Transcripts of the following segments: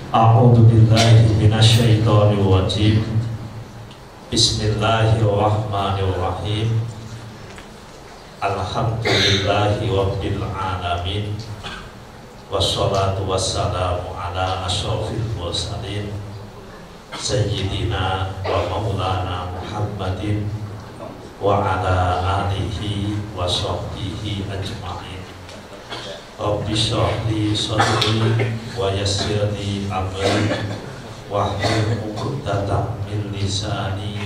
A'udzu billahi minasyaitonir rajim. Bismillahirrahmanirrahim. Alhamdulillahi rabbil alamin. Wassalatu wassalamu ala asyrofil mursalin Sayyidina wa maulana Muhammadin wa ala alihi wa sahbihi ajma'in. Rabbi shrah li sadri wa yassir li amri wahlul 'uqdatam min lisani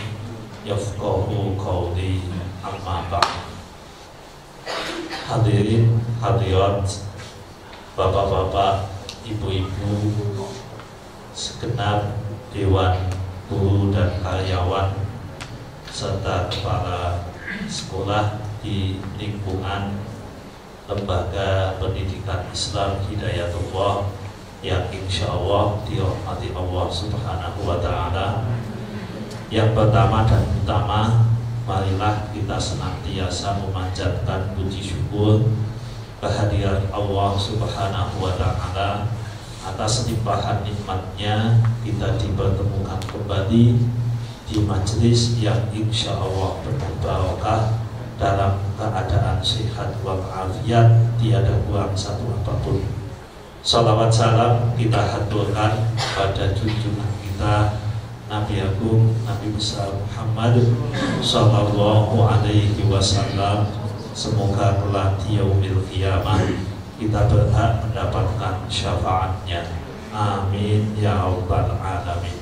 yafqahu qawli. Amma ba'd. Hadirin hadirat, bapak-bapak, ibu-ibu, segenap dewan guru dan karyawan serta kepala sekolah di lingkungan Lembaga Pendidikan Islam Hidayatullah yang insya Allah dirahmati Allah Subhanahu wa Ta'ala. Yang pertama dan utama, marilah kita senantiasa memanjatkan puji syukur kehadiran Allah Subhanahu wa Ta'ala atas limpahan nikmatnya kita dipertemukan kembali di majelis yang insya Allah penuh barokah dalam keadaan sehat walafiat, tiada kurang satu apapun. Salawat salam kita haturkan pada junjungan kita Nabi Agung, Nabi besar Muhammad Sallallahu Alaihi Wasallam. Semoga kelak di yaumil qiyamah kita berhak mendapatkan syafaatnya. Amin ya rabbal alamin.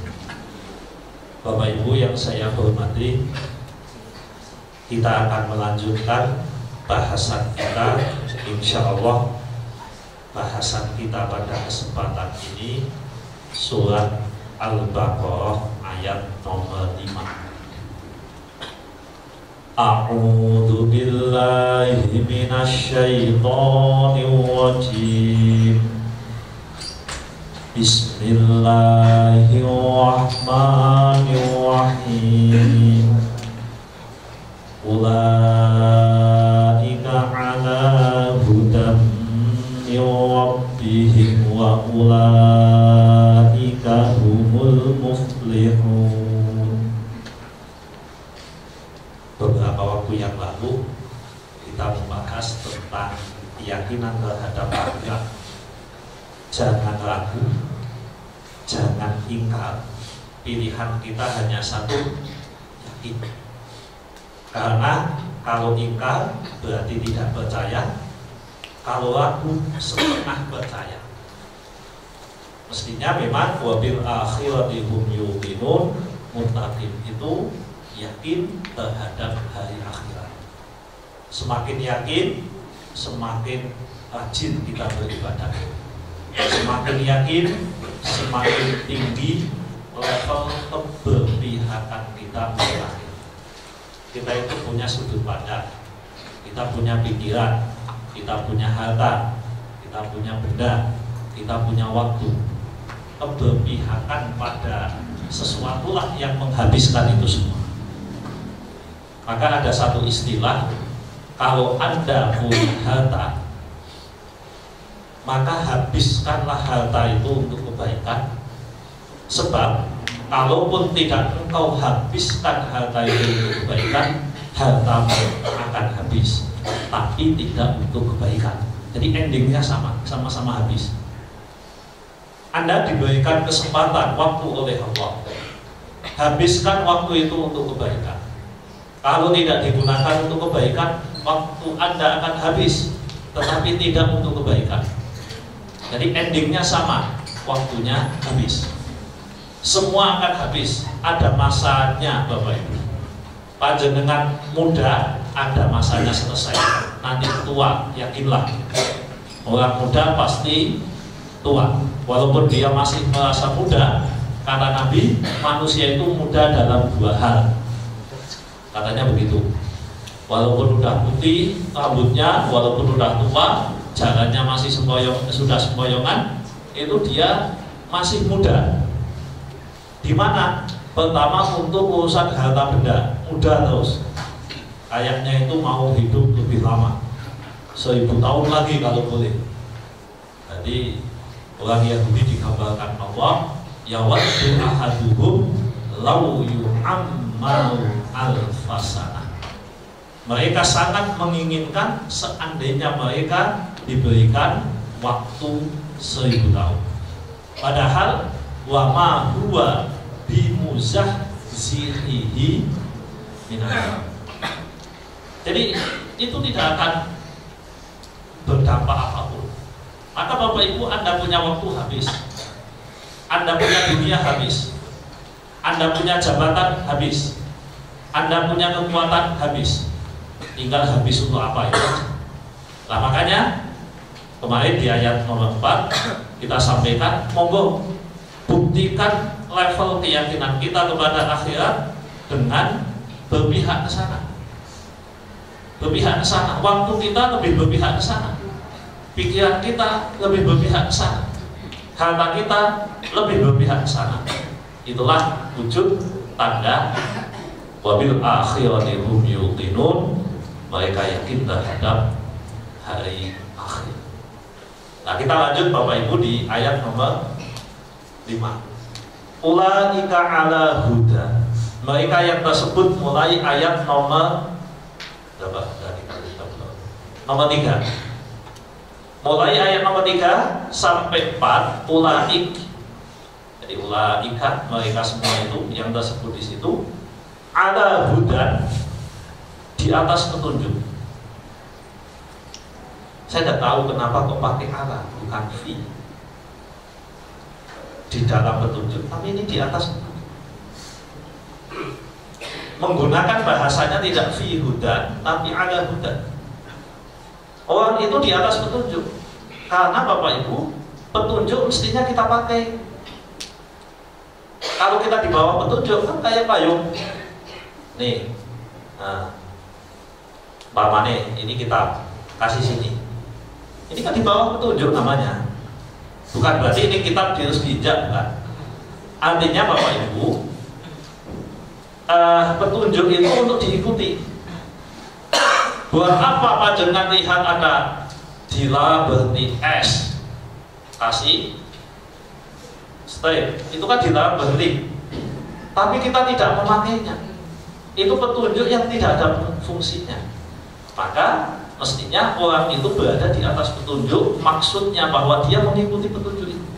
Bapak Ibu yang saya hormati, kita akan melanjutkan bahasan kita. Insya Allah bahasan kita pada kesempatan ini surat Al-Baqarah ayat nomor 5. A'udzu billahi minasyaitonir rajim. Bismillahirrahmanirrahim. Ulaika ala hudam min rabbihim wa ulaika humul muflihun. Beberapa waktu yang lalu kita membahas tentang keyakinan terhadap akhirat. Jangan ragu, jangan ingkar. Pilihan kita hanya satu, yakin. Karena kalau ingkar berarti tidak percaya, kalau ragu setengah percaya. Mestinya memang wabil akhirati hum yuqinun, muttaqin itu yakin terhadap hari akhirat. Semakin yakin, semakin rajin kita beribadah. Semakin yakin, semakin tinggi level keberpihakan kita pada akhir. Kita itu punya sudut pandang, kita punya pikiran, kita punya harta, kita punya benda, kita punya waktu. Keberpihakan pada sesuatu lah yang menghabiskan itu semua. Maka ada satu istilah, kalau Anda punya harta, maka habiskanlah harta itu untuk kebaikan. Sebab kalaupun tidak engkau habiskan harta itu untuk kebaikan, hartamu akan habis, tapi tidak untuk kebaikan. Jadi endingnya sama-sama habis. Anda diberikan kesempatan waktu oleh Allah, habiskan waktu itu untuk kebaikan. Kalau tidak digunakan untuk kebaikan, waktu Anda akan habis, tetapi tidak untuk kebaikan. Jadi endingnya sama, waktunya habis. Semua akan habis, ada masanya Bapak Ibu. Panjenengan muda, ada masanya selesai. Nanti tua, yakinlah. Orang muda pasti tua. Walaupun dia masih merasa muda, kata Nabi, manusia itu muda dalam dua hal. Katanya begitu. Walaupun udah putih rambutnya, walaupun udah tua, jalannya masih sudah sempoyongan, itu dia masih muda. Di mana? Pertama untuk urusan harta benda, muda terus. Kayaknya itu mau hidup lebih lama, 1000 tahun lagi kalau boleh. Jadi Orang Yahudi digambarkan Allah, yawaddu ahaduhum law yu'ammaru alfasana. Mereka sangat menginginkan seandainya mereka diberikan waktu 1000 tahun. Padahal wa ma huwa bimuzahzihi minal. Jadi itu tidak akan berdampak apapun. Maka Bapak Ibu, Anda punya waktu habis, Anda punya dunia habis, Anda punya jabatan habis, Anda punya kekuatan habis. Tinggal habis untuk apa itu? Nah makanya kemarin di ayat nomor 4 kita sampaikan, monggo buktikan level keyakinan kita kepada akhirat dengan berpihak ke sana. Berpihak ke sana, waktu kita lebih berpihak ke sana, pikiran kita lebih berpihak ke sana, harta kita lebih berpihak ke sana. Itulah wujud tanda wabil akhirati hum yuqinun, mereka yakin terhadap hari akhir. Nah kita lanjut Bapak Ibu di ayat nomor 5. Ulaika ala huda, mereka yang tersebut mulai ayat nomor berapa? Nomor 3. Mulai ayat nomor 3 sampai 4, ulaik. Jadi ulaika, mereka semua itu yang tersebut di situ ala hudan, di atas petunjuk. Saya tidak tahu kenapa kok pakai ala bukan fi. Di dalam petunjuk, tapi ini di atas petunjuk. Menggunakan bahasanya tidak fi hudan, tapi ala hudan. Orang itu di atas petunjuk. Karena Bapak Ibu, petunjuk mestinya kita pakai. Kalau kita di bawah petunjuk kan kayak payung. Nih, nah, Nih, ini kita kasih sini. Ini kan di bawah petunjuk namanya. Bukan berarti ini kitab harus diinjak, bukan. Artinya Bapak Ibu, petunjuk itu untuk diikuti. Buat apa panjenengan lihat ada dila berarti S, kasih stay, itu kan dila berarti, tapi kita tidak memakainya. Itu petunjuk yang tidak ada fungsinya. Maka mestinya orang itu berada di atas petunjuk, maksudnya bahwa dia mengikuti petunjuk itu.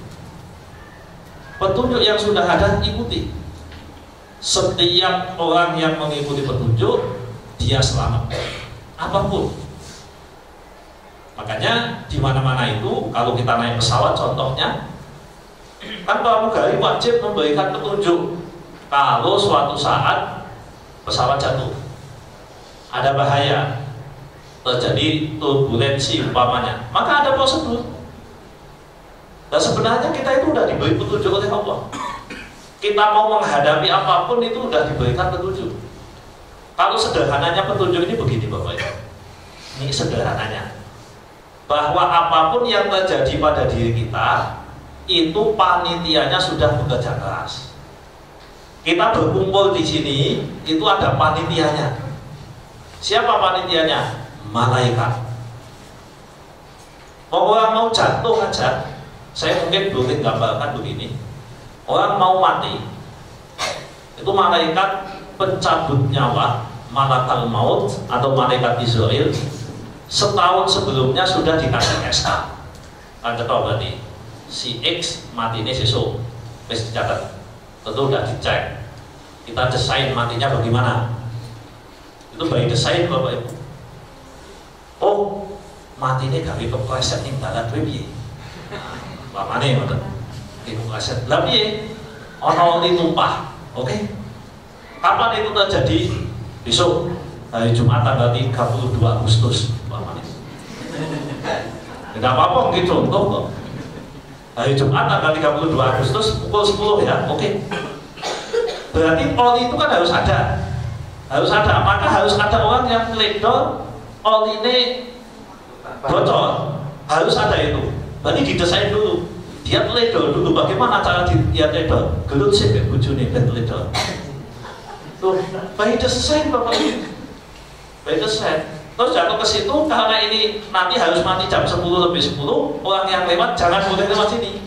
Petunjuk yang sudah ada ikuti. Setiap orang yang mengikuti petunjuk, dia selamat, apapun. Makanya di mana-mana itu, kalau kita naik pesawat contohnya, kan pramugari wajib memberikan petunjuk. Kalau suatu saat pesawat jatuh, ada bahaya, terjadi turbulensi umpamanya, maka ada prosedur. Dan sebenarnya kita itu sudah diberi petunjuk oleh Allah. Kita mau menghadapi apapun itu sudah diberikan petunjuk. Kalau sederhananya petunjuk ini begini Bapak Ibu. Ini sederhananya, bahwa apapun yang terjadi pada diri kita, itu panitianya sudah bekerja keras. Kita berkumpul di sini, itu ada panitianya. Siapa panitianya? Malaikat. Orang mau jatuh aja, saya mungkin boleh gambarkan begini. Orang mau mati, itu malaikat pencabut nyawa, malakal maut atau malaikat Israel, setahun sebelumnya sudah dikasih SK. Kan ketol berarti si X mati ini sesuk, wis dicatat, tentu udah dicek. Kita desain matinya bagaimana? Itu by desain Bapak Ibu. Oh, mati ini gak bisa kepleset nih dalam piye. Lamane ngoten. Itu kepleset. Lah piye? Ana oli tumpah. Oke. Kapan itu terjadi? Besok hari Jumat tanggal 32 Agustus. Tidak apa-apa mungkin contoh kok. Hari Jumat tanggal 32 Agustus pukul 10 ya. Oke. Berarti oli itu kan harus ada. Harus ada. Maka harus ada orang yang meledor oli ini bocor. Harus ada itu. Berarti didesain dulu. Dia teledor dulu. Bagaimana cara dia teledor? Gelut sih kayak bujuni dan teledor. Tuh, by desain Bapak Ibu. By desain. Terus jatuh ke situ karena ini nanti harus mati jam 10 lebih 10. Orang yang lewat jangan boleh lewat sini.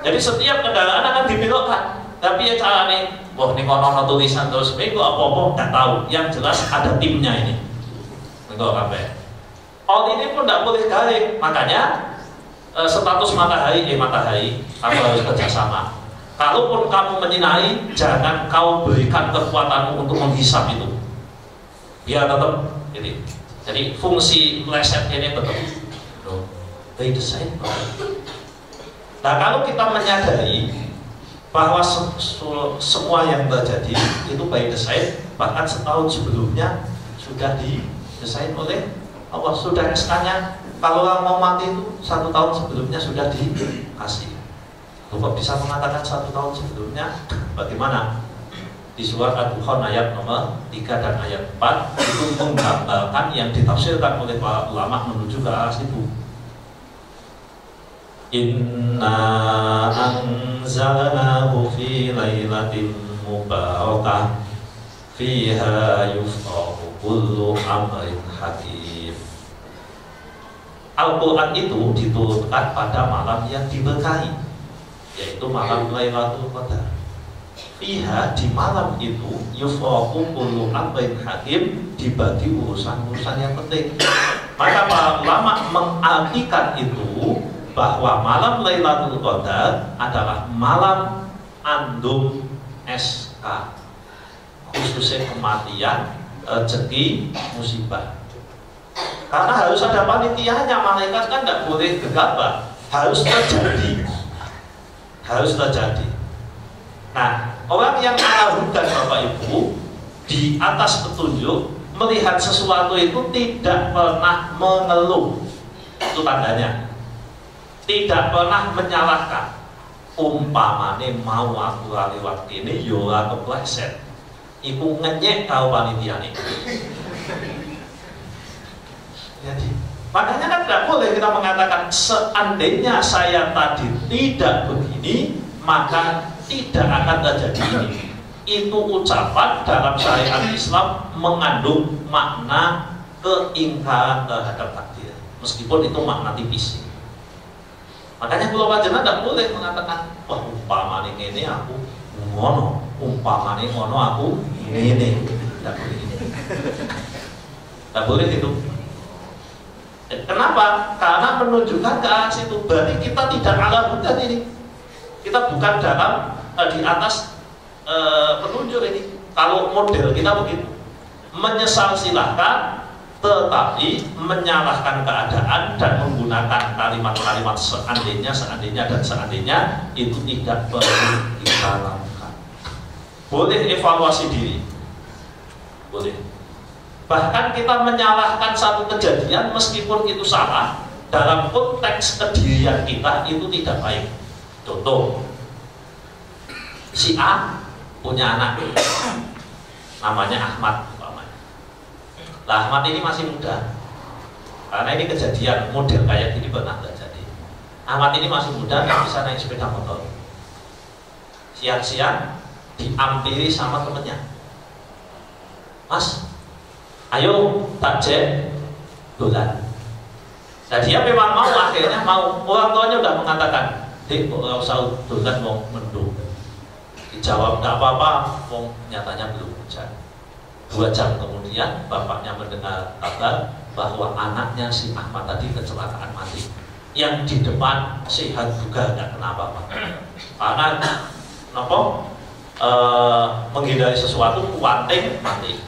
Jadi setiap kendaraan akan dibelokkan. Tapi ya caranya, wah ini kono tulisan terus, minggu apa-apa nggak tahu. Yang jelas ada timnya ini. Minggu apa? All ini pun tidak boleh garing. Makanya status matahari, kamu harus kerjasama. Kalaupun kamu menyinai, jangan kau berikan kekuatanmu untuk menghisap itu. Biar tetap ini. Jadi fungsi meleset ini tetap by design. Nah kalau kita menyadari bahwa semua yang terjadi itu by design, bahkan setahun sebelumnya sudah didesain oleh Allah, sudah SK-nya. Kalau orang mau mati itu 1 tahun sebelumnya sudah dikasih. Bapak bisa mengatakan 1 tahun sebelumnya? Bagaimana? Di surat Ad-Dukhan ayat nomor 3 dan ayat 4 itu menggambarkan yang ditafsirkan oleh para ulama menuju ke arah situ. Inna anzalnahu fi lailatin mubarakah fiha yufqahu kullu amrin hakim. Al-Quran itu diturunkan pada malam yang diberkahi, yaitu malam Lailatul Qadar. Fiha, di malam itu yufraqu kullu amrin hakim, dibagi urusan-urusan yang penting. Maka para ulama mengartikan itu bahwa malam Lailatul Qadar adalah malam andum SK, khususnya kematian, rezeki, musibah. Karena harus ada panitianya, malaikat kan tidak boleh gegabah, harus terjadi. Nah, orang yang melakukan Bapak Ibu di atas petunjuk, melihat sesuatu itu tidak pernah mengeluh, itu tandanya. Tidak pernah menyalahkan. Umpamane mau aku lewat ini, yola kepleset, ibu ngenyek kau panitia ini. Jadi, makanya kan tidak boleh kita mengatakan seandainya saya tadi tidak begini, maka tidak akan terjadi ini. Itu ucapan dalam syariat Islam mengandung makna keingkaran terhadap takdir, meskipun itu makna tipis. Makanya kalau panjenengan tidak boleh mengatakan, wah umpamane ini aku ngono, umpamane ngono aku ini. Tidak boleh. Tidak boleh itu. Kenapa? Karena menunjukkan ke arah situ. Berarti kita tidak ala bukan ini. Kita bukan dalam di atas petunjuk ini. Kalau model kita begitu, menyesal silahkan, tetapi menyalahkan keadaan dan menggunakan kalimat-kalimat seandainya itu tidak perlu kita lakukan. Boleh evaluasi diri, boleh. Bahkan kita menyalahkan satu kejadian meskipun itu salah, dalam konteks kedirian kita itu tidak baik. Contoh, si A punya anak namanya Ahmad umpamanya. Lah Ahmad ini masih muda, karena ini kejadian model kayak gini pernah terjadi. Ahmad ini masih muda, nggak bisa naik sepeda motor. Siang-siang diampiri sama temennya, Mas, ayo takjil dolan. Nah dia memang mau, akhirnya mau. Orang tuanya udah mengatakan, Dek, kok gak usah dolan mau mendung. Dijawab nggak apa-apa, wong nyatanya belum hujan. 2 jam kemudian bapaknya mendengar kabar bahwa anaknya si Ahmad tadi kecelakaan mati. Yang di depan sehat juga nggak kenapa-apa. Karena menghindari sesuatu kuanting mati.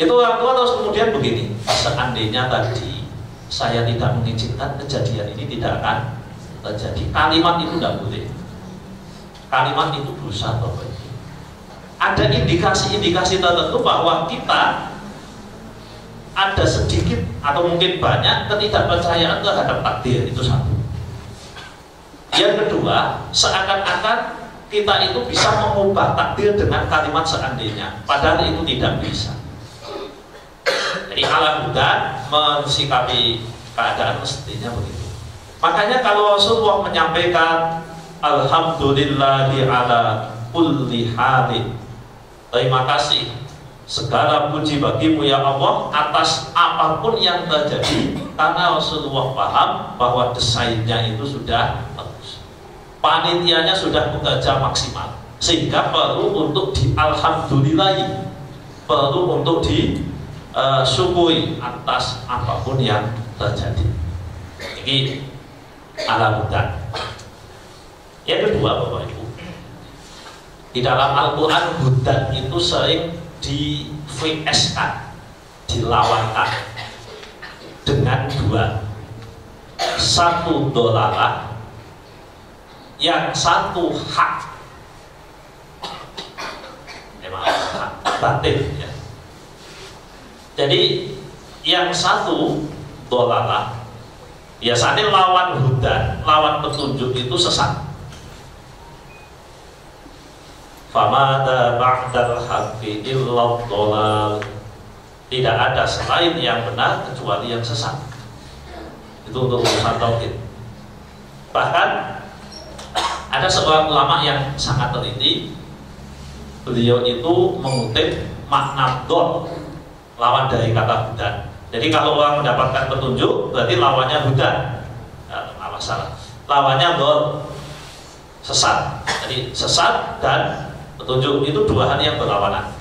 Itu orang tua terus kemudian begini, seandainya tadi saya tidak mengizinkan kejadian ini tidak akan terjadi. Kalimat itu tidak boleh. Kalimat itu dosa Bapak Ibu. Ada indikasi-indikasi tertentu bahwa kita ada sedikit atau mungkin banyak ketidakpercayaan terhadap takdir, itu satu. Yang kedua, seakan-akan kita itu bisa mengubah takdir dengan kalimat seandainya, padahal itu tidak bisa. Jadi ala bukan mensikapi keadaan mestinya begitu. Makanya kalau Rasulullah menyampaikan alhamdulillahi ala kulli halin, terima kasih, segala puji bagimu ya Allah atas apapun yang terjadi, karena Rasulullah paham bahwa desainnya itu sudah bagus. panitianya sudah bekerja maksimal, sehingga perlu untuk dialhamdulillahi, perlu untuk disyukuri atas apapun yang terjadi. Ini ala hudan. Yang kedua, Bapak Ibu, di dalam Al-Quran hudan itu sering di VS-kan, dilawankan dengan dua, satu dolalah, yang satu hak, memang hak batin ya. Jadi yang satu dolalah biasanya lawan hudan, lawan petunjuk itu sesat. Famada ba'dal haqqi illa dhalal. Tidak ada selain yang benar kecuali yang sesat. Itu untuk urusan tauhid. Bahkan ada seorang ulama yang sangat teliti. Beliau itu mengutip makna dol, lawan dari kata hudan. Jadi kalau orang mendapatkan petunjuk, berarti lawannya hudan. Nah, masalah. Lawannya dol, sesat. Jadi sesat dan petunjuk itu dua hal yang berlawanan.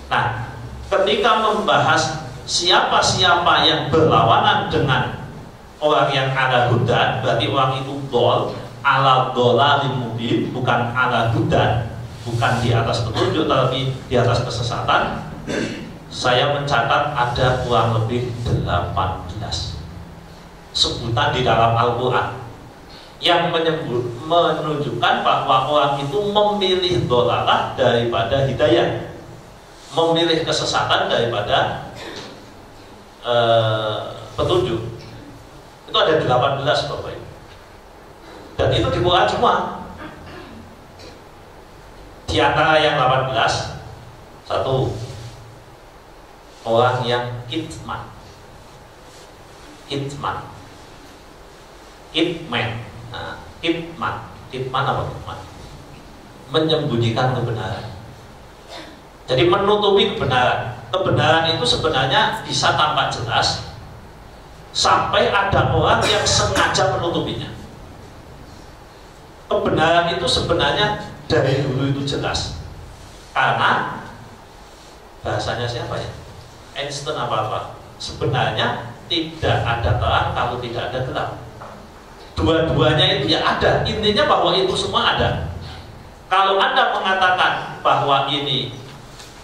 Nah, ketika membahas siapa-siapa yang berlawanan dengan orang yang ala hudan, berarti orang itu dol, ala dolalim mubin, bukan ala hudan, bukan di atas petunjuk tapi di atas kesesatan. Saya mencatat ada kurang lebih 18 sebutan di dalam Al-Quran yang menunjukkan bahwa orang itu memilih dolalah daripada hidayah, memilih kesesatan daripada petunjuk. Itu ada 18, Bapak Ibu. Dan itu di Quran semua. Di antara yang 18, satu, orang yang kitman. Kitman. Nah, kitman apa kitman? Menyembunyikan kebenaran. Jadi menutupi kebenaran. Kebenaran itu sebenarnya bisa tampak jelas, sampai ada orang yang sengaja menutupinya. Kebenaran itu sebenarnya dari dulu itu jelas, karena bahasanya siapa ya? Einstein apa-apa. Sebenarnya tidak ada terang kalau tidak ada gelap. Dua-duanya itu ya ada. Intinya bahwa itu semua ada. Kalau Anda mengatakan bahwa ini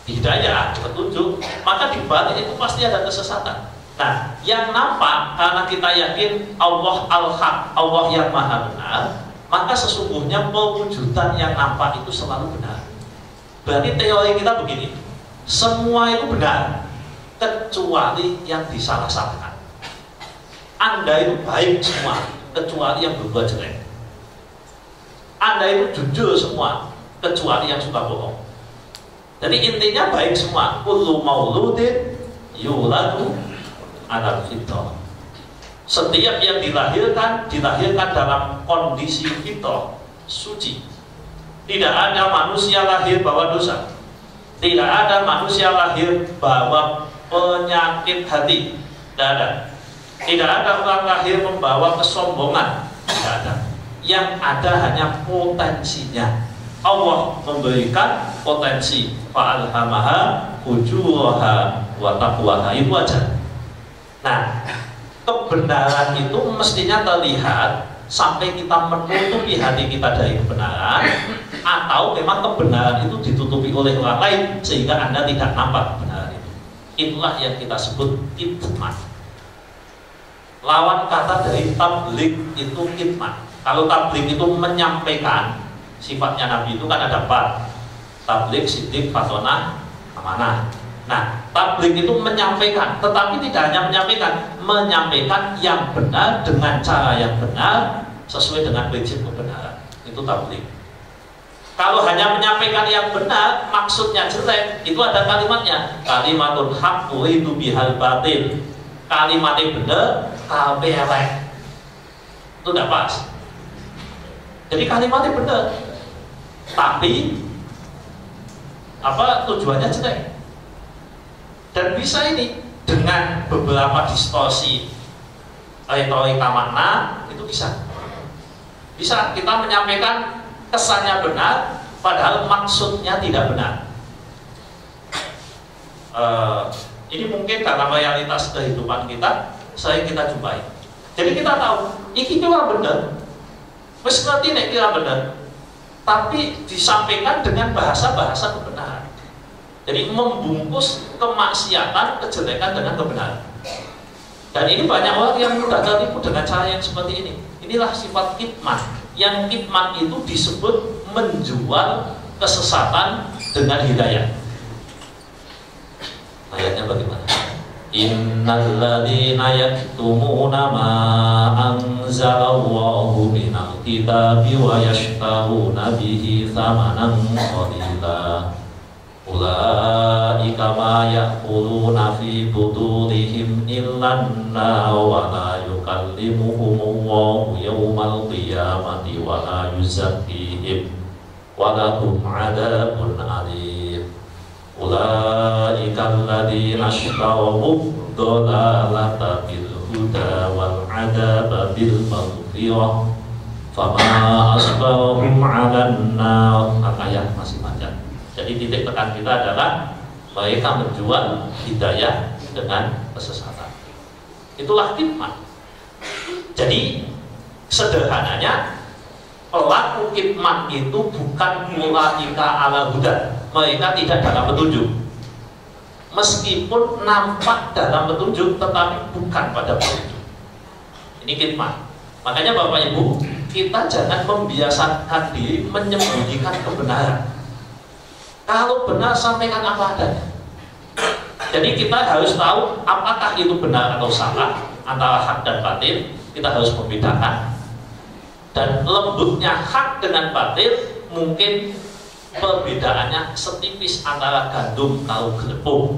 hidayah, petunjuk, maka di balik itu pasti ada kesesatan. Nah, yang nampak karena kita yakin Allah Al-Haq, Allah yang Maha Benar, maka sesungguhnya pewujudan yang nampak itu selalu benar. Berarti teori kita begini, semua itu benar kecuali yang disalah-salahkan. Anda itu baik semua kecuali yang berbuat jelek. Anda itu jujur semua kecuali yang suka bohong. Jadi intinya baik semua. Kullu mauludin yuladu ala fitrah. Setiap yang dilahirkan dalam kondisi fitrah, suci. Tidak ada manusia lahir bawa dosa. Tidak ada manusia lahir bawa penyakit hati. Tidak ada. Tidak ada orang lahir membawa kesombongan. Tidak ada. Yang ada hanya potensinya. Allah memberikan potensi, fa'alhamaha fujuraha wa taqwaha, itu aja. Nah, kebenaran itu mestinya terlihat sampai kita menutupi hati kita dari kebenaran, atau memang kebenaran itu ditutupi oleh orang lain sehingga Anda tidak nampak kebenaran itu. Itulah yang kita sebut kitman. Lawan kata dari tabligh itu kitman. Kalau tabligh itu menyampaikan, sifatnya Nabi itu kan ada 4: tabligh, siddiq, fatonah, amanah. Nah, tabligh itu menyampaikan, tetapi tidak hanya menyampaikan yang benar dengan cara yang benar sesuai dengan prinsip kebenaran. Itu tabligh. Kalau hanya menyampaikan yang benar, maksudnya jelek, itu ada kalimatnya. Kalimatun haq uridu bihal batil. Kalimatnya benar, kabeh elek. Itu tidak pas. Jadi kalimatnya benar, tapi tujuannya jelek. Dan bisa ini dengan beberapa distorsi retorika makna itu bisa. Bisa kita menyampaikan kesannya benar, padahal maksudnya tidak benar. Ini mungkin dalam realitas kehidupan kita, sering kita jumpai. Jadi kita tahu, ini kira benar, wis ngerti nek kira benar, tapi disampaikan dengan bahasa-bahasa kebenaran. Jadi membungkus kemaksiatan, kejelekan dengan kebenaran. Dan ini banyak orang yang mudah tertipu dengan cara yang seperti ini. Inilah sifat kitman. Yang kitman itu disebut menjual kesesatan dengan hidayah. Ayatnya bagaimana? Innal ladzina yaktumuna ma anzalallahu minal kitabi wa yashtaruna bihi thamanan qalila ulaika ma ya'kuluna fi butunihim illan nar wa la yukallimuhumullahu yawmal qiyamati wa la yuzakkihim wa lahum 'adzabun 'alim. Ulaika alladzina ishtaraw ad-dhalalata bil huda wal 'adzaba bil maghfirah fama asbarahum 'alan nar. Ayat masih panjang. Jadi titik tekan kita adalah mereka menjual hidayah dengan kesesatan. Itulah kitman. Jadi sederhananya, pelaku kitman itu bukan ulaika ala huda. Mereka tidak dalam petunjuk. Meskipun nampak dalam petunjuk, tetapi bukan pada petunjuk. Ini kitman. Makanya Bapak Ibu, kita jangan membiasakan diri menyembunyikan kebenaran. Kalau benar, sampaikan apa adanya. Jadi kita harus tahu apakah itu benar atau salah, antara hak dan batil. Kita harus membedakan. Dan lembutnya hak dengan batil mungkin perbedaannya setipis antara gandum karo glepung.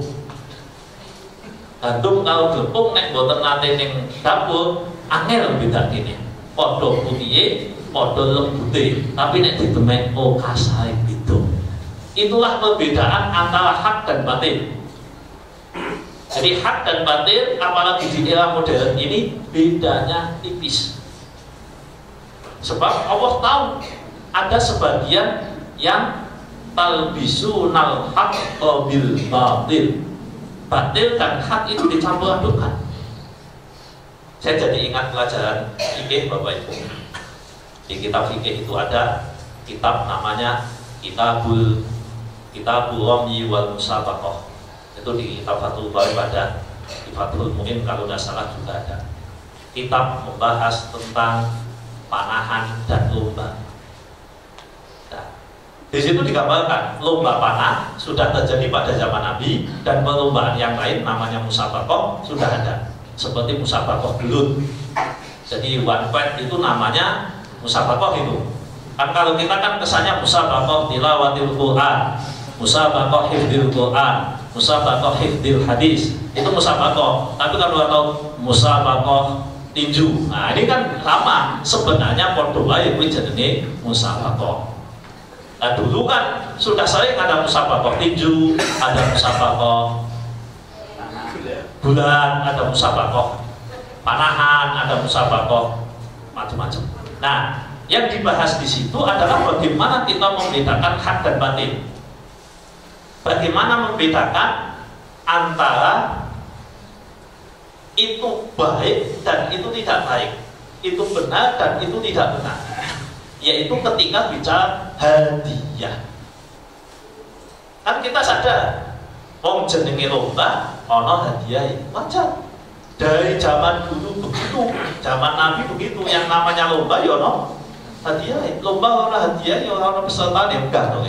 Gandum karo glepung nek boten nate ning dapur angel bedakene. Padha putih, padha lembute, tapi nek ditemek oh kasare beda. Itulah perbedaan antara hak dan batil. Jadi hak dan batil, apalagi di era modern ini, bedanya tipis. Sebab Allah tahu ada sebagian yang talbisunal haqqa bil batil. Batil dan hak itu dicampur adukkan. Saya jadi ingat pelajaran fikih Bapak Ibu. Di kitab fikih itu ada kitab namanya Kitabul Ramyi wal Musabaqah. Itu di kitab Fathul Bari pada di Fathul mungkin kalau tidak salah juga ada. Kitab membahas tentang panahan dan lomba. Nah, di situ digambarkan lomba panah sudah terjadi pada zaman Nabi, dan perlombaan yang lain namanya musabaqah sudah ada, seperti musabaqah belut. Jadi one fight itu namanya musabaqah itu. Kan kalau kita kan kesannya musabaqah tilawatil Quran, musabaqah hifdzil Quran, musabaqah hifdzil hadis, itu musabaqah. Tapi kalau atau musabaqah tinju, nah ini kan sama. Sebenarnya podo wae kuwi jenenge musabaqah. Nah dulu kan sudah sering ada musabaqah tinju, ada musabaqah bulan, ada musabaqah panahan, ada musabaqah macam-macam. Nah, yang dibahas di situ adalah bagaimana kita membedakan hak dan batil. Bagaimana membedakan antara itu baik dan itu tidak baik, itu benar dan itu tidak benar. Yaitu ketika bicara hadiah. Kan kita sadar, wong jenenge lomba ana hadiah, wajar. Dari zaman dulu begitu, zaman Nabi begitu, yang namanya lomba ya ana hadiah. Lomba ana hadiah ya ana peserta enggak dong.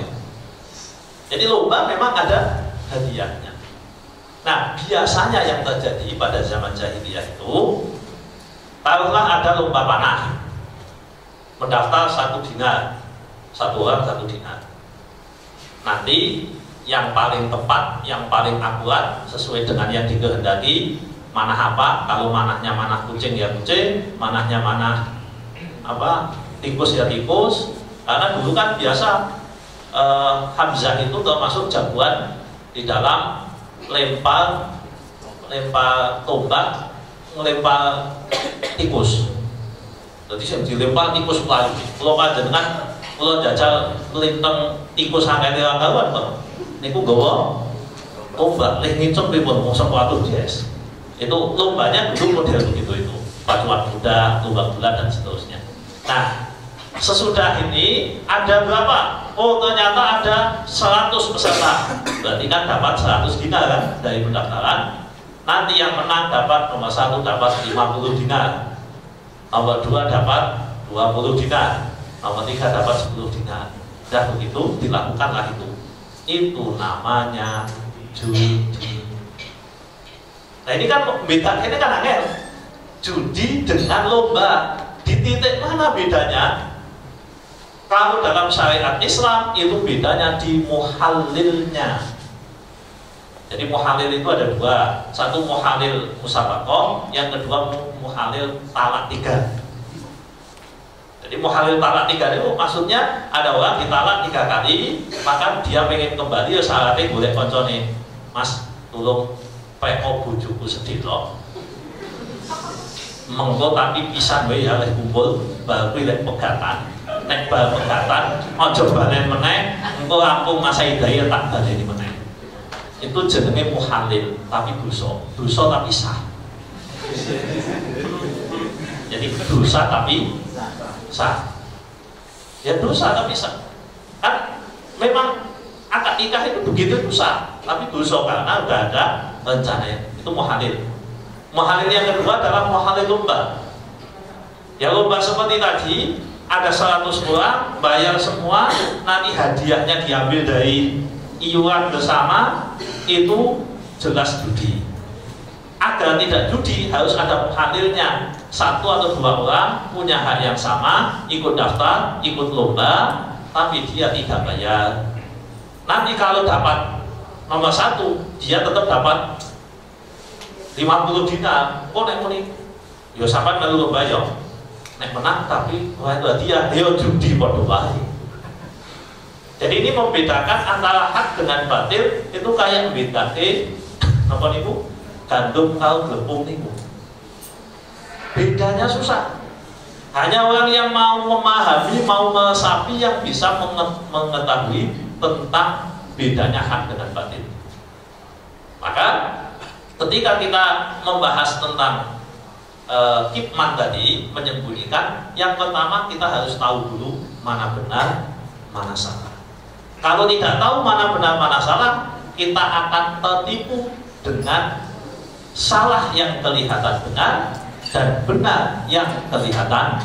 Jadi lomba memang ada hadiahnya. Nah, biasanya yang terjadi pada zaman jahiliyah itu, taruhlah ada lomba panah, mendaftar 1 dinar, 1 orang 1 dinar. Nanti yang paling tepat, yang paling akurat sesuai dengan yang dikehendaki, manah apa? Kalau manahnya manah kucing ya kucing, manahnya manah apa? Tikus ya tikus. Karena dulu kan biasa Hamzah itu termasuk jagoan di dalam lempar tombak, melempar tikus. Jadi sing dilempar tikus mlayu. Kula panjenengan kula jajal kelinteng tikus angkene kawan kok. Niku nggawa tombak leh ngicep pripun wong saka atuh Jess. Itu lombanya dulu model begitu itu. Pacuan kuda, lomba bulan dan seterusnya. Nah, sesudah ini ada berapa? Oh, ternyata ada 100 peserta. Berarti kan dapat 100 dinar kan dari pendaftaran. Nanti yang menang dapat nomor 1 dapat 50 dinar. Nomor 2 dapat 20 dinar. Nomor 3 dapat 10 dinar. Dan begitu dilakukanlah itu. Itu namanya judi. Nah, ini kan beda, ini kan angel. Judi dengan lomba. Di titik mana bedanya? Kalau dalam syariat Islam itu bedanya di muhalilnya. Jadi muhalil itu ada dua. Satu muhalil musabaqah, yang kedua muhalil talak 3. Jadi muhalil talak 3 itu maksudnya ada orang ditalak 3 kali, maka dia pengen kembali ya syaratnya boleh koncone, Mas tolong PO bojoku sedilo. Mengko tapi pisan wae ya lek kumpul baru lek pegatan. Nek bal pegatan aja balen meneh, engko rampung masa hidayah tak baleni meneh. Itu jenenge muhalil tapi dosa. Dosa tapi sah. Jadi dosa tapi sah. Ya dosa tapi sah. Kan memang akad nikah itu begitu dosa, tapi dosa karena udah ada rencana. Itu muhalil. Muhalil yang kedua adalah muhalil lomba. Ya lomba seperti tadi, ada 100 orang, bayar semua, nanti hadiahnya diambil dari iuran bersama, itu jelas judi. Agar tidak judi harus ada muhalilnya, 1 atau 2 orang punya hak yang sama, ikut daftar, ikut lomba, tapi dia tidak bayar. Nanti kalau dapat nomor 1, dia tetap dapat 50 dinar. Kok nek muni? Ya sampean melu lomba ya. Nek menang tapi wah itu hadiah, ya judi padha wae. Jadi ini membedakan antara hak dengan batil itu kayak bedake apa niku? Gandum karo glepung niku. Bedanya susah. Hanya orang yang mau memahami, mau meresapi yang bisa mengetahui tentang bedanya hak dengan batil. Maka ketika kita membahas tentang kitman tadi, menyembunyikan, yang pertama kita harus tahu dulu mana benar, mana salah. Kalau tidak tahu mana benar, mana salah, kita akan tertipu dengan salah yang kelihatan benar dan benar yang kelihatan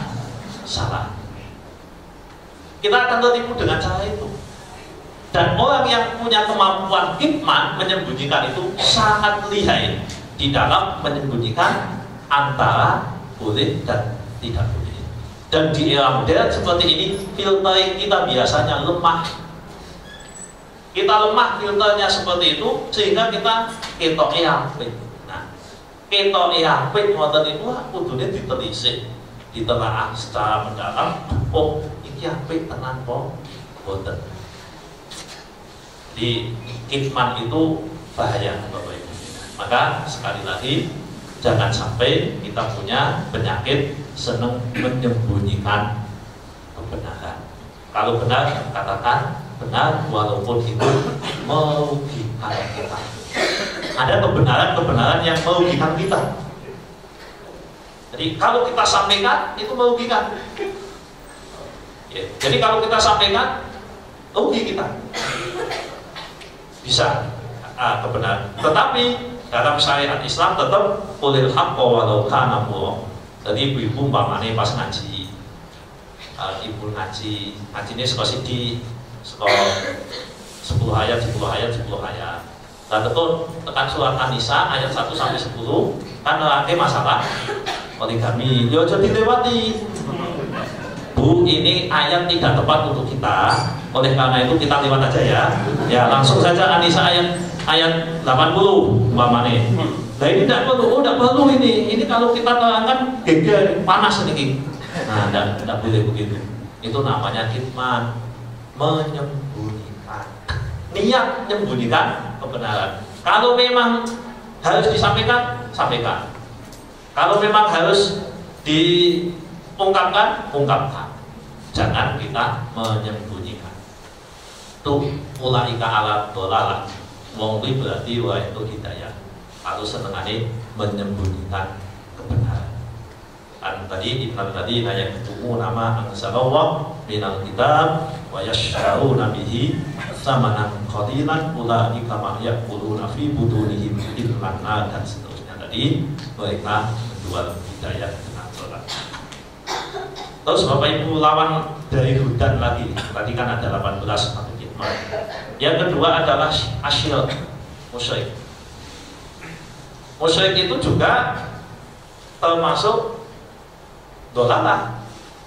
salah. Kita akan tertipu dengan cara itu. Dan orang yang punya kemampuan kitman, menyembunyikan itu sangat lihai di dalam menyembunyikan antara boleh dan tidak boleh. Dan di era modern seperti ini, filtering kita biasanya lemah. Kita lemah filternya seperti itu, sehingga kita ketok apik. Nah, ketok apik ngoten niku kudune ditelisik, ditelaah secara mendalam. Oh, iki apik tenan po boten. Di kitman itu bahaya, Bapak Ibu. Maka sekali lagi, jangan sampai kita punya penyakit senang menyembunyikan kebenaran. Kalau benar, katakan benar walaupun itu merugikan kita. Ada kebenaran-kebenaran yang merugikan kita. Jadi kalau kita sampaikan, itu merugikan. Ya, jadi kalau kita sampaikan, rugi kita. Bisa kebenaran. Tetapi dalam syariat Islam tetap qulil haqqa walau kana murra. Jadi ibu-ibu umpamane pas ngaji, ibu ngaji ini sekolah sidi, sekolah 10 ayat. Dan tentu tekan surat An-Nisa ayat 1 sampai 10 kan ada masalah poligami. Yo jadi dilewati. Bu, ini ayat tidak tepat untuk kita. Oleh karena itu kita lewat aja ya. Ya, langsung saja An-Nisa ayat 80 umpamane. Nah, ini tidak perlu ini. Ini kalau kita terangkan geger panas ini. Nah, tidak boleh begitu. Itu namanya kitman, menyembunyikan. Niat menyembunyikan kebenaran. Kalau memang harus disampaikan, sampaikan. Kalau memang harus ungkapkan. Jangan kita menyembunyikan. Tuh ulaika ala dolalah. Wong kuwi berarti wa itu hidayah. Kalau senengane menyembunyikan kebenaran. Tadi innal ladzina yaktumuna ma anzalallah minal kitab wa yashtaruna bihi tsamanan qalilan ulaika ma yaquluna fi budunihim illa nar, dan seterusnya. Tadi mereka menjual hidayah dengan sholat. Terus Bapak Ibu lawan dari hudan lagi. Tadi kan ada 18 satu hikmah. Yang kedua adalah asyir, musyrik. Musyrik itu juga termasuk dolalah.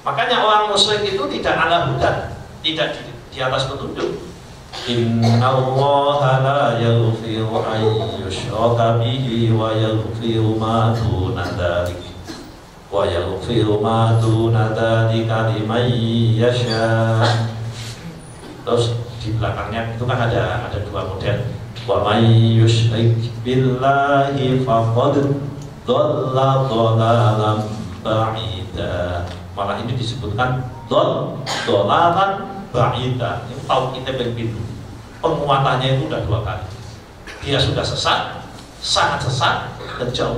Makanya orang musyrik itu tidak ala hudan, tidak di atas petunjuk. Innallaha la yaghfiru an yushraka bihi wa yaghfiru ma duna dzalik wa yaghfiru ma duna dzalika liman yasha. Terus di belakangnya itu kan ada dua model. Wa may yusyrik billahi faqad dhalla dhalalan ba'ida. Malah ini disebutkan dhalalan ba'ida. Ini tahu kita begitu. Penguatannya itu udah 2 kali. Dia sudah sesat, sangat sesat dan jauh.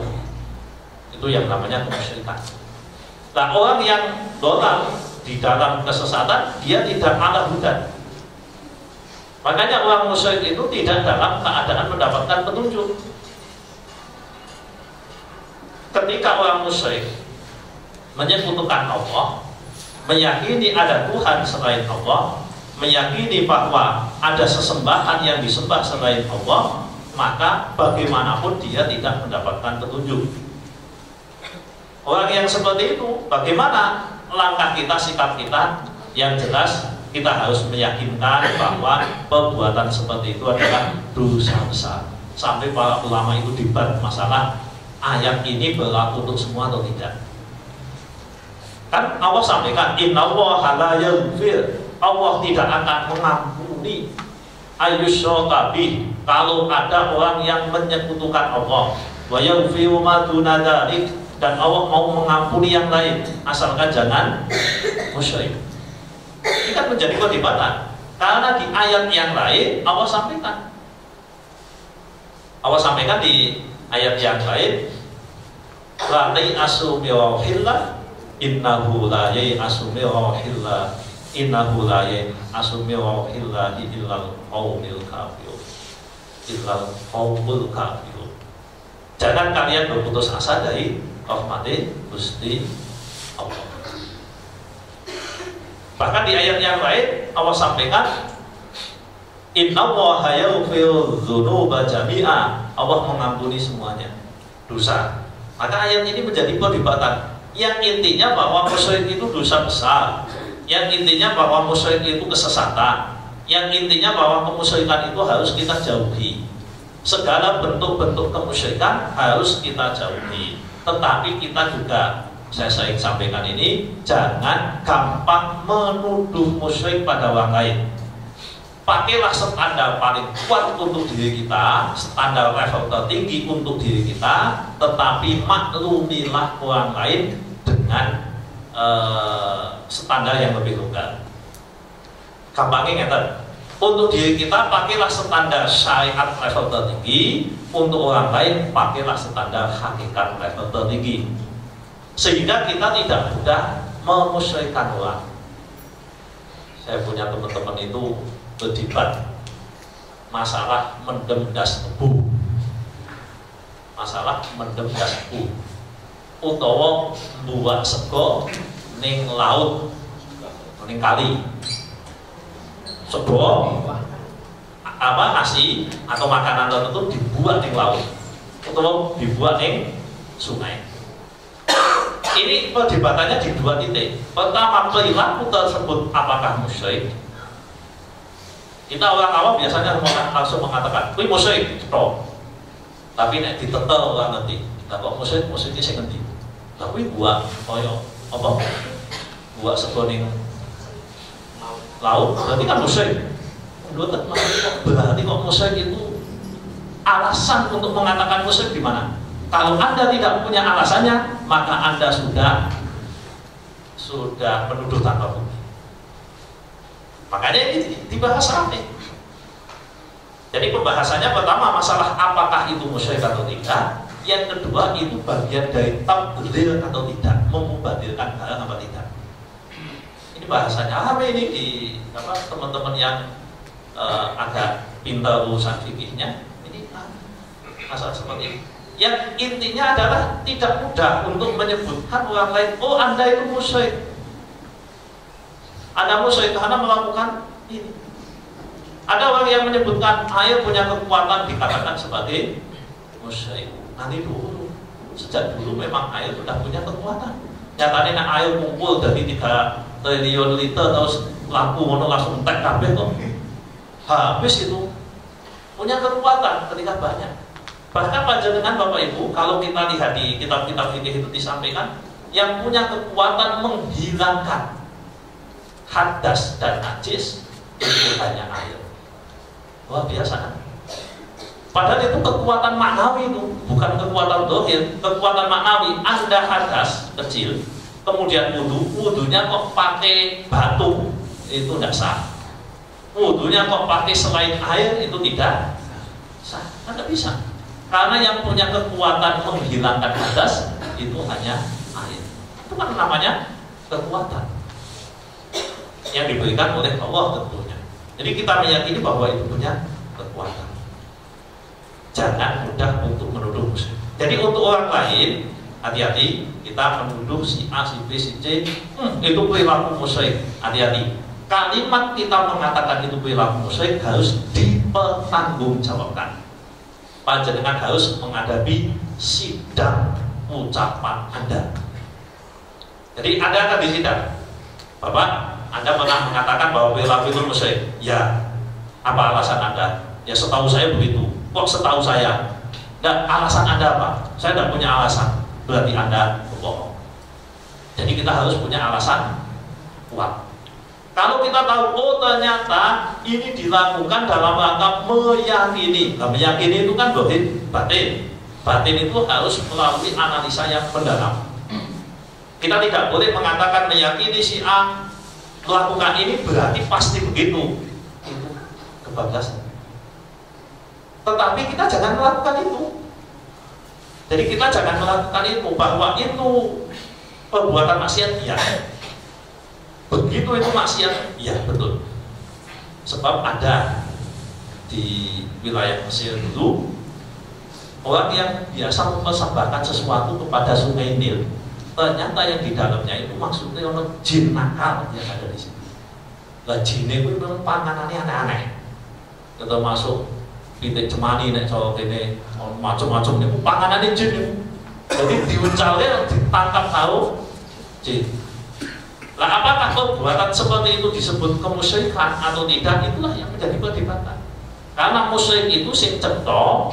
Itu yang namanya kemusyrikan. Nah, orang yang dolal di dalam kesesatan, dia tidak ala hudan. Makanya orang musyrik itu tidak dalam keadaan mendapatkan petunjuk. Ketika orang musyrik menyekutukan Allah, meyakini ada Tuhan selain Allah, meyakini bahwa ada sesembahan yang disembah selain Allah, maka bagaimanapun dia tidak mendapatkan petunjuk. Orang yang seperti itu, bagaimana langkah kita, sikap kita? Yang jelas kita harus meyakinkan bahwa perbuatan seperti itu adalah dosa besar. Sampai para ulama itu debat masalah ayat ini berlaku untuk semua atau tidak. Kan Allah sampaikan innallaha la yaghfir, Allah tidak akan mengampuni ayyusyraka bih, kalau ada orang yang menyekutukan Allah, wa yaghfiru ma duna dzalik, dan Allah mau mengampuni yang lain asalkan jangan musyrik. Ini kan menjadi perdebatan karena di ayat yang lain Allah sampaikan di ayat yang lain la ya'asu bi rahillah innahu la ya'asu bi rahillah innahu la ya'asu bi rahillah illal qaumul kafirun illal qaumul kafirun. Jangan kalian berputus asa dari rahmati Gusti Allah. Bahkan di ayat yang lain Allah sampaikan innallaha yaghfiru dzunuba jami'a, Allah mengampuni semuanya dosa. Maka ayat ini menjadi perdebatan. Yang intinya bahwa musyrik itu dosa besar, yang intinya bahwa musyrik itu kesesatan, yang intinya bahwa kemusyrikan itu harus kita jauhi. Segala bentuk-bentuk kemusyrikan harus kita jauhi. Tetapi kita juga, saya sering sampaikan ini, jangan gampang menuduh musyrik pada orang lain. Pakailah standar paling kuat untuk diri kita, standar level tertinggi untuk diri kita, tetapi maklumilah orang lain dengan standar yang lebih longgar. Gampangnya ngeten. Untuk diri kita pakailah standar syariat level tertinggi, untuk orang lain pakailah standar hakikat level tertinggi. Sehingga kita tidak mudah memusyrikkan orang. Saya punya teman-teman itu berdebat masalah mendem das tebu, masalah mendem das tebu, utawa buat sego ning laut, ning kali, sego apa nasi atau makanan tertentu dibuat ning laut, utawa dibuat ning sungai. Ini perdebatannya di 2 titik. Pertama, perilaku tersebut apakah musyrik? Kita orang awam biasanya langsung mengatakan, "Kuwi musyrik," stop. Tapi nek ditetel orang ngerti. Lah kok musyrik sing ngerti. Lah kuwi buat koyo apa? Buat sego ning laut, berarti kan musyrik. Berarti kok musyrik itu alasan untuk mengatakan musyrik di mana? Kalau Anda tidak punya alasannya, maka Anda sudah sudah menuduh tanpa bukti. Makanya ini dibahas rame. Jadi pembahasannya pertama masalah apakah itu musyrik atau tidak. Yang kedua itu bagian dari tabdil atau tidak, memubadilkan barang apa tidak. Ini bahasanya ini di teman-teman yang agak pintar urusan fikihnya. Ini masalah seperti ini. Yang intinya adalah tidak mudah untuk menyebutkan orang lain, oh Anda itu musyrik. Anda musyrik karena melakukan ini. Ada orang yang menyebutkan air punya kekuatan dikatakan sebagai musyrik. Nanti dulu, sejak dulu memang air sudah punya kekuatan. Nyatanya air kumpul dari 3 triliun liter terus lampu mono langsung entek kabeh kok. Habis itu punya kekuatan ketika banyak. Bahkan panjenengan Bapak Ibu, kalau kita lihat di kitab-kitab fikih itu disampaikan yang punya kekuatan menghilangkan hadas dan najis itu hanya air. Wah biasa kan? Padahal itu kekuatan maknawi itu, bukan kekuatan dohir, kekuatan maknawi. Anda hadas kecil, kemudian wudhunya kok pakai batu, itu tidak sah. Wudhunya kok pakai selain air, itu tidak sah. Tidak bisa. Karena yang punya kekuatan menghilangkan hadas itu hanya air. Itu kan namanya kekuatan yang diberikan oleh Allah tentunya. Jadi kita meyakini bahwa itu punya kekuatan. Jangan mudah untuk menuduh musyrik. Jadi untuk orang lain, hati-hati kita menuduh si A, si B, si C, itu perilaku musyrik. Hati-hati. Kalimat kita mengatakan itu perilaku musyrik harus dipertanggungjawabkan. Panjenengan harus menghadapi sidang ucapan Anda. Jadi Anda akan disidang. Bapak, Anda pernah mengatakan bahwa perilaku itu musyrik? Ya. Apa alasan Anda? Ya setahu saya begitu. Kok setahu saya? Dan alasan Anda apa? Saya tidak punya alasan. Berarti Anda berbohong. Jadi kita harus punya alasan kuat. Kalau kita tahu, oh ternyata ini dilakukan dalam rangka meyakini. Nah, meyakini itu kan batin. Batin itu harus melalui analisa yang mendalam. Kita tidak boleh mengatakan meyakini si A melakukan ini berarti pasti begitu. Itu kebablasan. Tetapi kita jangan melakukan itu. Jadi kita jangan melakukan itu, bahwa itu perbuatan maksiat, ya. Begitu itu maksiat, ya betul. Sebab ada di wilayah Mesir dulu orang yang biasa mempersembahkan sesuatu kepada Sungai Nil. Ternyata yang di dalamnya itu maksudnya orang jin nakal yang ada di situ. Lah jin itu memang panganannya aneh-aneh. Kita masuk pitik cemani nek cowok ini macam-macam niku panganane jin niku. Jadi diuncalnya ditangkap tahu jin. Lah apakah perbuatan seperti itu disebut kemusyrikan atau tidak? Itulah yang menjadi perdebatan. Karena musyrik itu sing cetha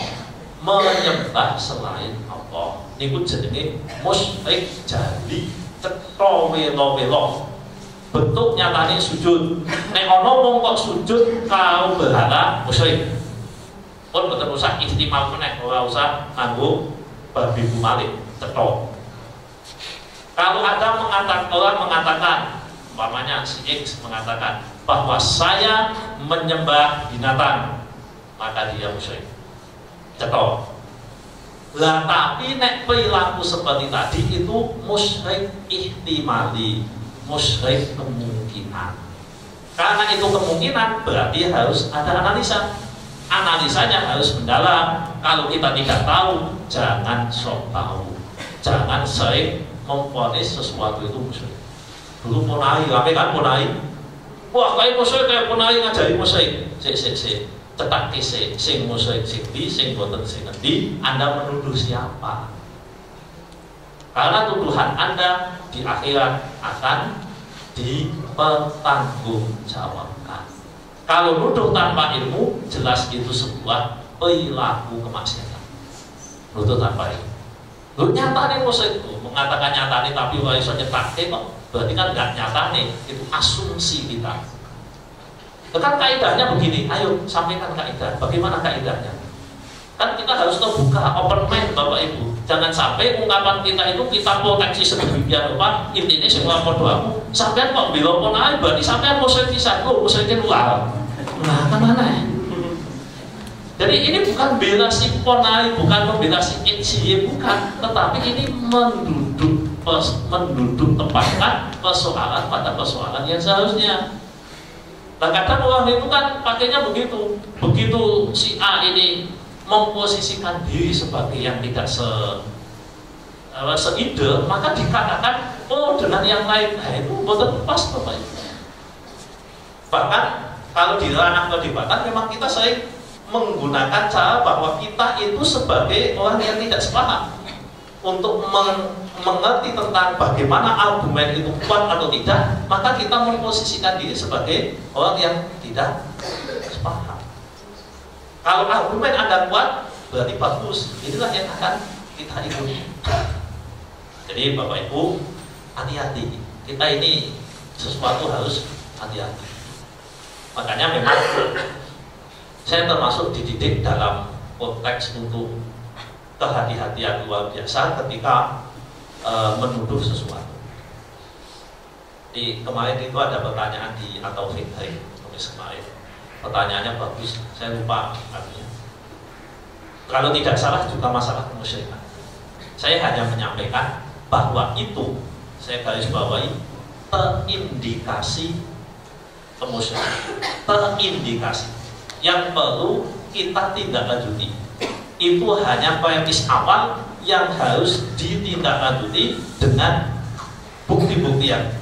menyembah selain Allah. Niku jenenge musyrik jali cetha welo-welo. Bentuk nyatane sujud. Nek ana wong kok sujud karo berhala musyrik. Pun betul usah istimal meneh, ora usah nganggo babi malik cetha. Kalau ada orang mengatakan, umpamanya si X mengatakan bahwa saya menyembah binatang, maka dia musyrik. Cetha. Lah tapi nek perilaku seperti tadi itu musyrik ihtimali, musyrik kemungkinan. Karena itu kemungkinan berarti harus ada analisa. Analisanya harus mendalam. Kalau kita tidak tahu, jangan sok tahu. Jangan sering memvonis sesuatu itu musyrik. Dulu Ponai, rame kan Ponai? Wah, kayak musyrik, kayak Ponai ngajari musyrik. Sik. Cetak kese, sing musyrik sing di, sing boten sing ngendi. Anda menuduh siapa? Karena tuduhan Anda di akhirat akan dipertanggungjawabkan. Kalau nuduh tanpa ilmu, jelas itu sebuah perilaku kemaksiatan. Nuduh tanpa ilmu. Lu nyata nih musyrik itu mengatakan nyata nih tapi wah iso nyetake kok. Berarti kan nggak nyata nih, itu asumsi kita. Kan kaidahnya begini, ayo sampaikan kaidah. Bagaimana kaidahnya? Kan kita harus terbuka, open mind Bapak Ibu. Jangan sampai ungkapan kita itu kita proteksi sedemikian rupa, intinya semua podo aku. Sampean kok bila pun aja, berarti sampean musyrik pisan, musyrikin luar. Nah, kan mana? Jadi ini bukan bela si ponai, bukan membela si XY, bukan. Tetapi ini tepatkan persoalan pada persoalan yang seharusnya. Nah, kadang orang itu kan pakainya begitu. Begitu si A ini memposisikan diri sebagai yang tidak seide, maka dikatakan oh dengan yang lain. Nah, itu betul pas Bapak Ibu. Bahkan kalau di ranah perdebatan memang kita sering menggunakan cara bahwa kita itu sebagai orang yang tidak sepaham untuk mengerti tentang bagaimana argumen itu kuat atau tidak, maka kita memposisikan diri sebagai orang yang tidak sepaham. Kalau argumen Anda kuat, berarti bagus. Inilah yang akan kita ikuti. Jadi Bapak Ibu, hati-hati. Kita ini sesuatu harus hati-hati. Makanya memang saya termasuk dididik dalam konteks untuk kehati-hatian luar biasa ketika menuduh sesuatu. Kemarin itu ada pertanyaan di atau Fitri tulis kemarin. Pertanyaannya bagus, saya lupa artinya. Kalau tidak salah juga masalah kemusyrikan. Saya hanya menyampaikan bahwa itu, saya garis bawahi, terindikasi kemusyrikan, terindikasi yang perlu kita tindak lanjuti. Itu hanya premis awal yang harus ditindaklanjuti dengan bukti-bukti yang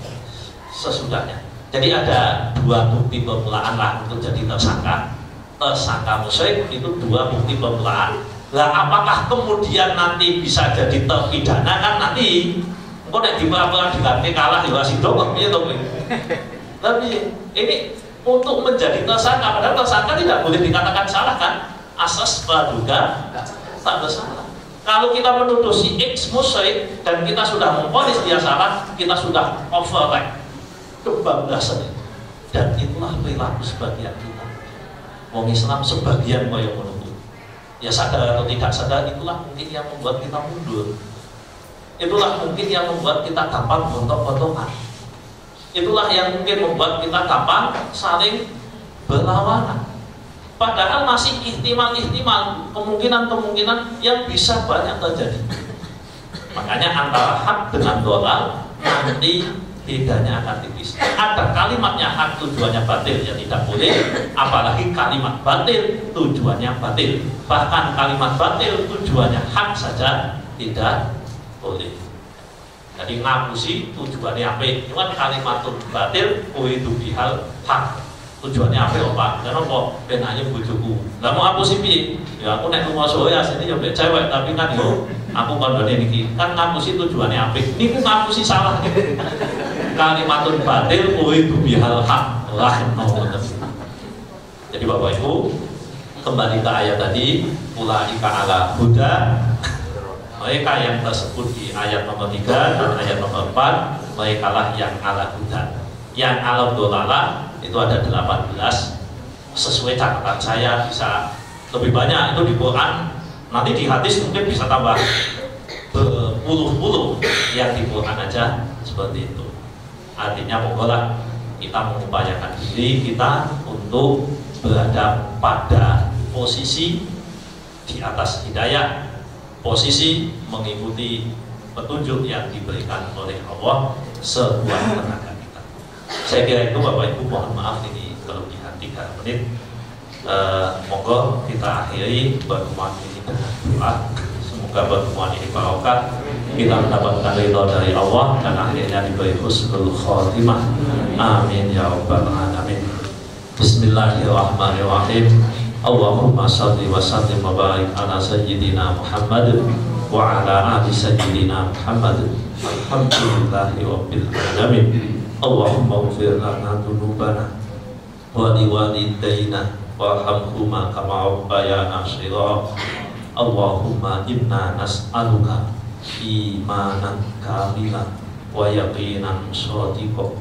sesudahnya. Jadi ada dua bukti permulaan lah untuk jadi tersangka. Tersangka musyrik itu dua bukti permulaan. Lah apakah kemudian nanti bisa jadi terpidana kan nanti engko nek di peradilan kalah ya sidang kok piye to kowe. Tapi ini untuk menjadi tersangka, padahal tersangka tidak boleh dikatakan salah kan? Asas praduga tak bersalah. Kalau kita menuduh si X musyrik dan kita sudah memvonis dia salah, kita sudah override kebablasan itu. Dan itulah perilaku sebagian kita. Wong Islam sebagian kaya menunggu. Ya sadar atau tidak sadar, itulah mungkin yang membuat kita mundur. Itulah mungkin yang membuat kita gampang gontok-gontokan. Itulah yang mungkin membuat kita gampang saling berlawanan. Padahal masih ihtimal, kemungkinan yang bisa banyak terjadi. Makanya antara hak dengan dolal nanti bedanya akan tipis. Ada kalimatnya hak tujuannya batil, ya tidak boleh. Apalagi kalimat batil tujuannya batil. Bahkan kalimat batil tujuannya hak saja tidak boleh. Jadi ngapusi tujuannya apa? Cuman kalimat batil itu bihal hak. Tujuannya apa? Dan apa? Benanya bujuku. Gak mau ngapusi piye? Ya aku nek rumah soya sini ya cewek, tapi kan yo aku kondone niki. Kan ngapusi tujuannya apa? Niku ngapusi salah. Kalimatun batil itu bihal hak. Lah jadi Bapak Ibu, kembali ke ayat tadi, ulaika ala huda. Mereka yang tersebut di ayat nomor 3 dan ayat nomor 4, mereka lah yang ala huda. Yang ala dolala itu ada 18. Sesuai catatan saya bisa lebih banyak itu di Quran. Nanti di hadis mungkin bisa tambah berpuluh-puluh. Yang di Quran aja seperti itu. Artinya moga kita mengupayakan diri kita untuk berada pada posisi di atas hidayah, posisi mengikuti petunjuk yang diberikan oleh Allah sebuah tenaga kita. Saya kira itu Bapak Ibu, mohon maaf ini kelebihan 3 menit. Monggo kita akhiri pertemuan ini dengan doa. Semoga pertemuan ini barokah, kita mendapatkan ridha dari Allah dan akhirnya diberi husnul khotimah. Amin ya rabbal alamin. Bismillahirrahmanirrahim. Allahumma shalli wa sallim wa barik ala sayyidina Muhammad wa ala ali sayyidina Muhammad. Alhamdulillahi rabbil alamin. Allahumma ighfir lana dzunubana wa liwalidayna warhamhuma kama rabbayana shighara. Allahumma inna nas'aluka imanan kamilan wa yaqinan shadiqan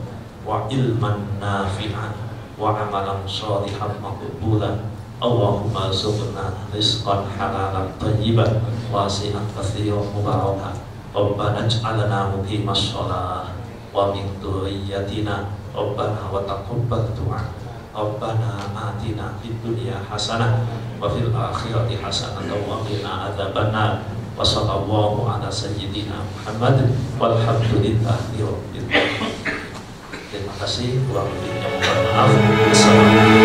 wa ilman nafi'an wa amalan shalihan maqbulan Allahumma arzuqna rizqan halalan thayyiban wasi'an katsiran mubarakan. Rabbana ij'alna muqimash shalah wa min dzurriyyatina Rabbana wa taqabbal du'a. Rabbana atina fid dunya hasanah wa fil akhirati hasanah wa qina adzabannar. Wa sallallahu ala sayyidina Muhammad walhamdulillahi rabbil alamin. Terima kasih, kurang lebihnya mohon maaf. Assalamualaikum.